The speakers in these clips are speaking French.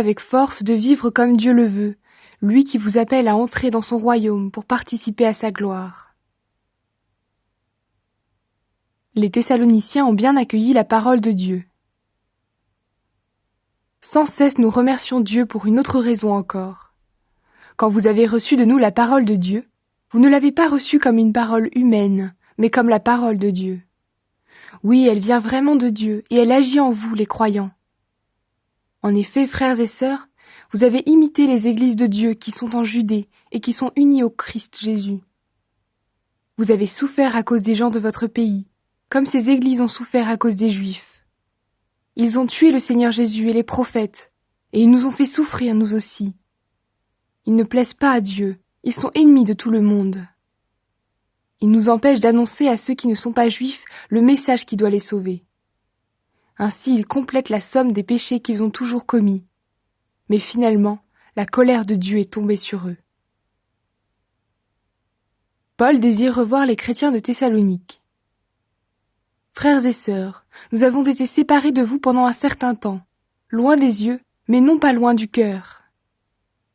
avec force de vivre comme Dieu le veut, lui qui vous appelle à entrer dans son royaume pour participer à sa gloire. Les Thessaloniciens ont bien accueilli la parole de Dieu. Sans cesse nous remercions Dieu pour une autre raison encore. Quand vous avez reçu de nous la parole de Dieu, vous ne l'avez pas reçue comme une parole humaine, mais comme la parole de Dieu. Oui, elle vient vraiment de Dieu et elle agit en vous, les croyants. En effet, frères et sœurs, vous avez imité les églises de Dieu qui sont en Judée et qui sont unies au Christ Jésus. Vous avez souffert à cause des gens de votre pays, comme ces églises ont souffert à cause des Juifs. Ils ont tué le Seigneur Jésus et les prophètes, et ils nous ont fait souffrir nous aussi. Ils ne plaisent pas à Dieu, ils sont ennemis de tout le monde. Ils nous empêchent d'annoncer à ceux qui ne sont pas juifs le message qui doit les sauver. Ainsi ils complètent la somme des péchés qu'ils ont toujours commis. Mais finalement, la colère de Dieu est tombée sur eux. Paul désire revoir les chrétiens de Thessalonique. Frères et sœurs, nous avons été séparés de vous pendant un certain temps, loin des yeux, mais non pas loin du cœur.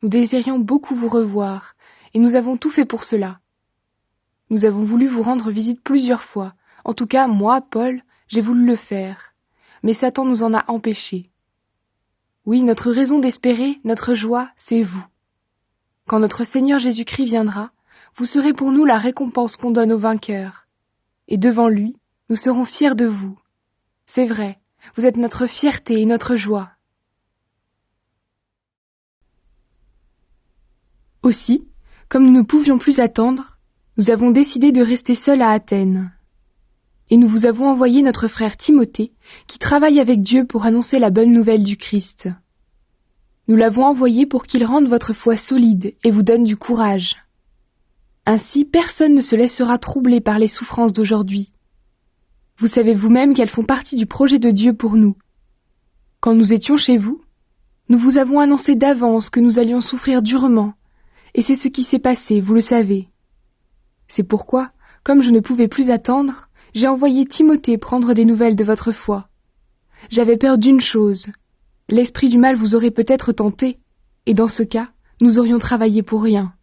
Nous désirions beaucoup vous revoir, et nous avons tout fait pour cela. Nous avons voulu vous rendre visite plusieurs fois. En tout cas, moi, Paul, j'ai voulu le faire. Mais Satan nous en a empêchés. Oui, notre raison d'espérer, notre joie, c'est vous. Quand notre Seigneur Jésus-Christ viendra, vous serez pour nous la récompense qu'on donne aux vainqueurs. Et devant lui, nous serons fiers de vous. C'est vrai, vous êtes notre fierté et notre joie. Aussi, comme nous ne pouvions plus attendre, nous avons décidé de rester seuls à Athènes. Et nous vous avons envoyé notre frère Timothée, qui travaille avec Dieu pour annoncer la bonne nouvelle du Christ. Nous l'avons envoyé pour qu'il rende votre foi solide et vous donne du courage. Ainsi, personne ne se laissera troubler par les souffrances d'aujourd'hui. Vous savez vous-même qu'elles font partie du projet de Dieu pour nous. Quand nous étions chez vous, nous vous avons annoncé d'avance que nous allions souffrir durement, et c'est ce qui s'est passé, vous le savez. C'est pourquoi, comme je ne pouvais plus attendre, j'ai envoyé Timothée prendre des nouvelles de votre foi. J'avais peur d'une chose. L'esprit du mal vous aurait peut-être tenté, et dans ce cas, nous aurions travaillé pour rien.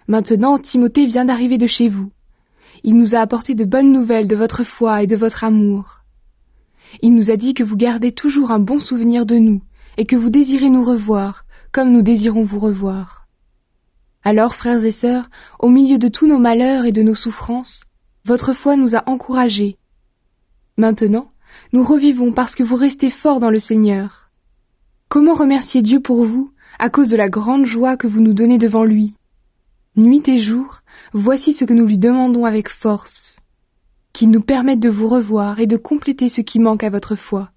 Maintenant, Timothée vient d'arriver de chez vous. Il nous a apporté de bonnes nouvelles de votre foi et de votre amour. Il nous a dit que vous gardez toujours un bon souvenir de nous, et que vous désirez nous revoir, comme nous désirons vous revoir. Alors, frères et sœurs, au milieu de tous nos malheurs et de nos souffrances, votre foi nous a encouragés. Maintenant, nous revivons parce que vous restez forts dans le Seigneur. Comment remercier Dieu pour vous, à cause de la grande joie que vous nous donnez devant lui? Nuit et jour, voici ce que nous lui demandons avec force. Qu'il nous permette de vous revoir et de compléter ce qui manque à votre foi.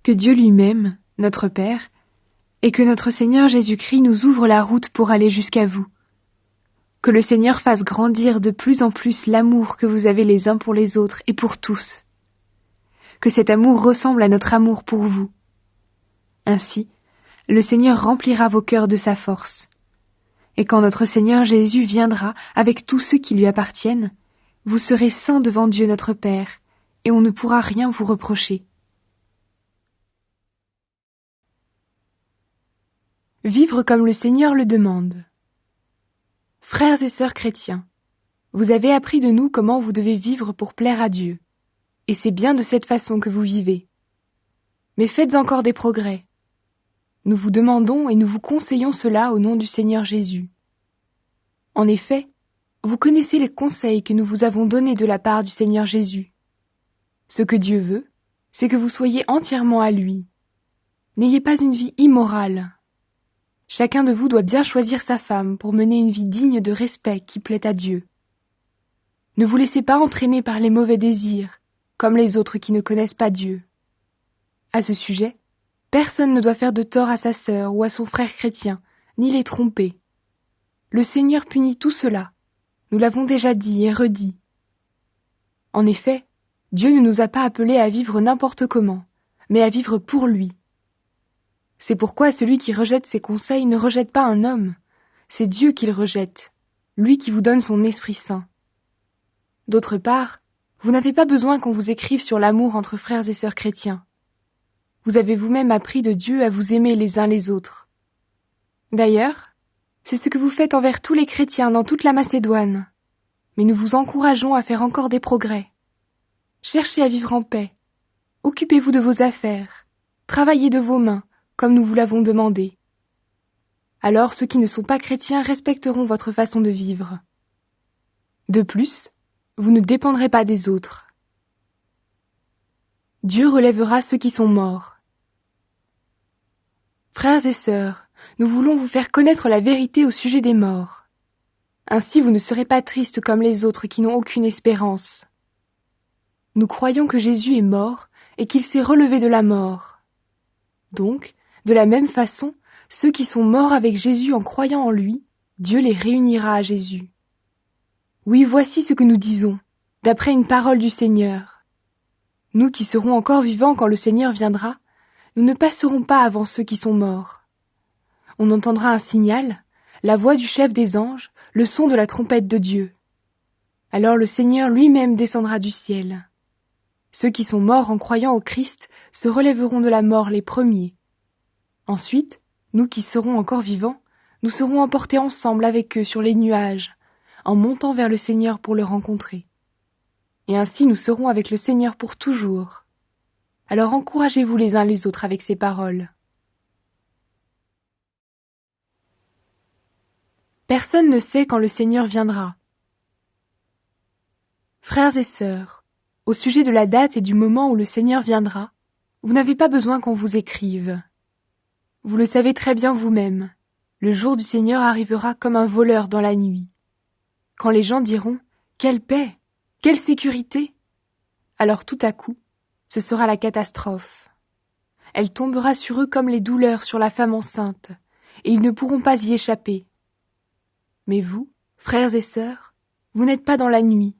Que Dieu lui-même, notre Père, et que notre Seigneur Jésus-Christ nous ouvre la route pour aller jusqu'à vous. Que le Seigneur fasse grandir de plus en plus l'amour que vous avez les uns pour les autres et pour tous. Que cet amour ressemble à notre amour pour vous. Ainsi, le Seigneur remplira vos cœurs de sa force. Et quand notre Seigneur Jésus viendra avec tous ceux qui lui appartiennent, vous serez saints devant Dieu notre Père, et on ne pourra rien vous reprocher. Vivre comme le Seigneur le demande. Frères et sœurs chrétiens, vous avez appris de nous comment vous devez vivre pour plaire à Dieu, et c'est bien de cette façon que vous vivez. Mais faites encore des progrès. Nous vous demandons et nous vous conseillons cela au nom du Seigneur Jésus. En effet, vous connaissez les conseils que nous vous avons donnés de la part du Seigneur Jésus. Ce que Dieu veut, c'est que vous soyez entièrement à lui. N'ayez pas une vie immorale. Chacun de vous doit bien choisir sa femme pour mener une vie digne de respect qui plaît à Dieu. Ne vous laissez pas entraîner par les mauvais désirs, comme les autres qui ne connaissent pas Dieu. À ce sujet, personne ne doit faire de tort à sa sœur ou à son frère chrétien, ni les tromper. Le Seigneur punit tout cela. Nous l'avons déjà dit et redit. En effet, Dieu ne nous a pas appelés à vivre n'importe comment, mais à vivre pour lui. C'est pourquoi celui qui rejette ses conseils ne rejette pas un homme. C'est Dieu qu'il rejette, lui qui vous donne son Esprit Saint. D'autre part, vous n'avez pas besoin qu'on vous écrive sur l'amour entre frères et sœurs chrétiens. vous avez vous-même appris de Dieu à vous aimer les uns les autres. D'ailleurs, c'est ce que vous faites envers tous les chrétiens dans toute la Macédoine. Mais nous vous encourageons à faire encore des progrès. Cherchez à vivre en paix. Occupez-vous de vos affaires. Travaillez de vos mains, comme nous vous l'avons demandé. Alors ceux qui ne sont pas chrétiens respecteront votre façon de vivre. De plus, vous ne dépendrez pas des autres. Dieu relèvera ceux qui sont morts. Frères et sœurs, nous voulons vous faire connaître la vérité au sujet des morts. Ainsi vous ne serez pas tristes comme les autres qui n'ont aucune espérance. Nous croyons que Jésus est mort et qu'il s'est relevé de la mort. Donc, de la même façon, ceux qui sont morts avec Jésus en croyant en lui, Dieu les réunira à Jésus. Oui, voici ce que nous disons, d'après une parole du Seigneur. Nous qui serons encore vivants quand le Seigneur viendra, nous ne passerons pas avant ceux qui sont morts. On entendra un signal, la voix du chef des anges, le son de la trompette de Dieu. Alors le Seigneur lui-même descendra du ciel. Ceux qui sont morts en croyant au Christ se relèveront de la mort les premiers. Ensuite, nous qui serons encore vivants, nous serons emportés ensemble avec eux sur les nuages, en montant vers le Seigneur pour le rencontrer. Et ainsi nous serons avec le Seigneur pour toujours. Alors encouragez-vous les uns les autres avec ces paroles. Personne ne sait quand le Seigneur viendra. Frères et sœurs, au sujet de la date et du moment où le Seigneur viendra, vous n'avez pas besoin qu'on vous écrive. Vous le savez très bien vous-même, le jour du Seigneur arrivera comme un voleur dans la nuit. Quand les gens diront « Quelle paix! Quelle sécurité !» alors tout à coup, ce sera la catastrophe. Elle tombera sur eux comme les douleurs sur la femme enceinte, et ils ne pourront pas y échapper. Mais vous, frères et sœurs, vous n'êtes pas dans la nuit,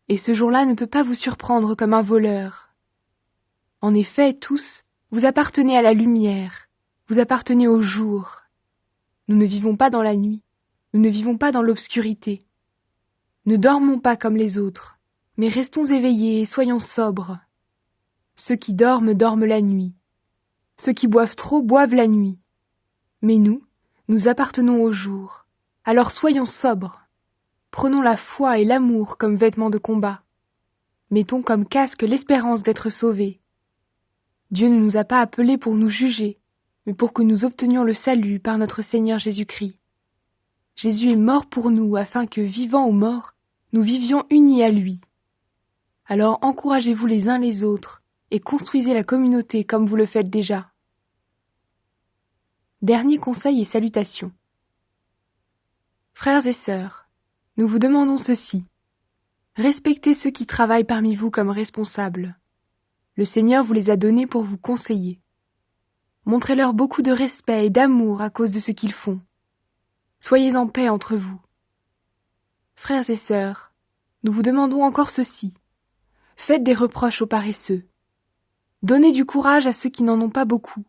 et ce jour-là ne peut pas vous surprendre comme un voleur. En effet, tous, vous appartenez à la lumière, vous appartenez au jour. Nous ne vivons pas dans la nuit, nous ne vivons pas dans l'obscurité. Ne dormons pas comme les autres, mais restons éveillés et soyons sobres. Ceux qui dorment, dorment la nuit. Ceux qui boivent trop, boivent la nuit. Mais nous, nous appartenons au jour. Alors soyons sobres. Prenons la foi et l'amour comme vêtements de combat. Mettons comme casque l'espérance d'être sauvés. Dieu ne nous a pas appelés pour nous juger, mais pour que nous obtenions le salut par notre Seigneur Jésus-Christ. Jésus est mort pour nous afin que, vivants ou morts, nous vivions unis à lui. Alors encouragez-vous les uns les autres et construisez la communauté comme vous le faites déjà. Dernier conseil et salutations. Frères et sœurs, nous vous demandons ceci. Respectez ceux qui travaillent parmi vous comme responsables. Le Seigneur vous les a donnés pour vous conseiller. Montrez-leur beaucoup de respect et d'amour à cause de ce qu'ils font. Soyez en paix entre vous. Frères et sœurs, nous vous demandons encore ceci. Faites des reproches aux paresseux. Donnez du courage à ceux qui n'en ont pas beaucoup.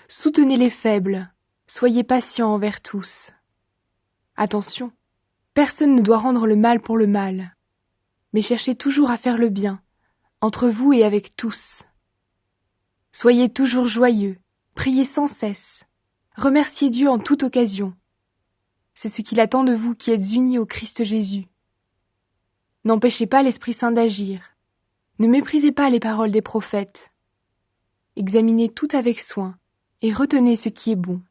Soutenez les faibles. Soyez patients envers tous. Attention, personne ne doit rendre le mal pour le mal, mais cherchez toujours à faire le bien, entre vous et avec tous. Soyez toujours joyeux, priez sans cesse, remerciez Dieu en toute occasion. C'est ce qu'il attend de vous qui êtes unis au Christ Jésus. N'empêchez pas l'Esprit Saint d'agir. Ne méprisez pas les paroles des prophètes. Examinez tout avec soin et retenez ce qui est bon.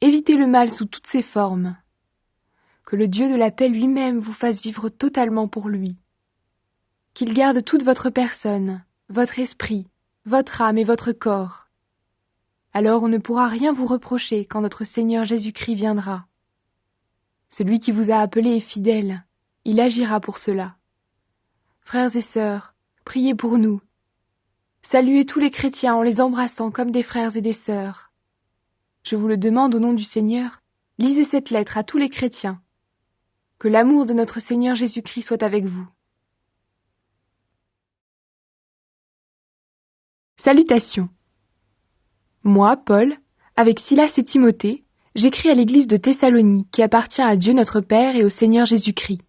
Évitez le mal sous toutes ses formes. Que le Dieu de la paix lui-même vous fasse vivre totalement pour lui. Qu'il garde toute votre personne, votre esprit, votre âme et votre corps. Alors on ne pourra rien vous reprocher quand notre Seigneur Jésus-Christ viendra. Celui qui vous a appelé est fidèle, il agira pour cela. Frères et sœurs, priez pour nous. Saluez tous les chrétiens en les embrassant comme des frères et des sœurs. Je vous le demande au nom du Seigneur, lisez cette lettre à tous les chrétiens. Que l'amour de notre Seigneur Jésus-Christ soit avec vous. Salutations. Moi, Paul, avec Silas et Timothée, j'écris à l'église de Thessalonique qui appartient à Dieu notre Père et au Seigneur Jésus-Christ.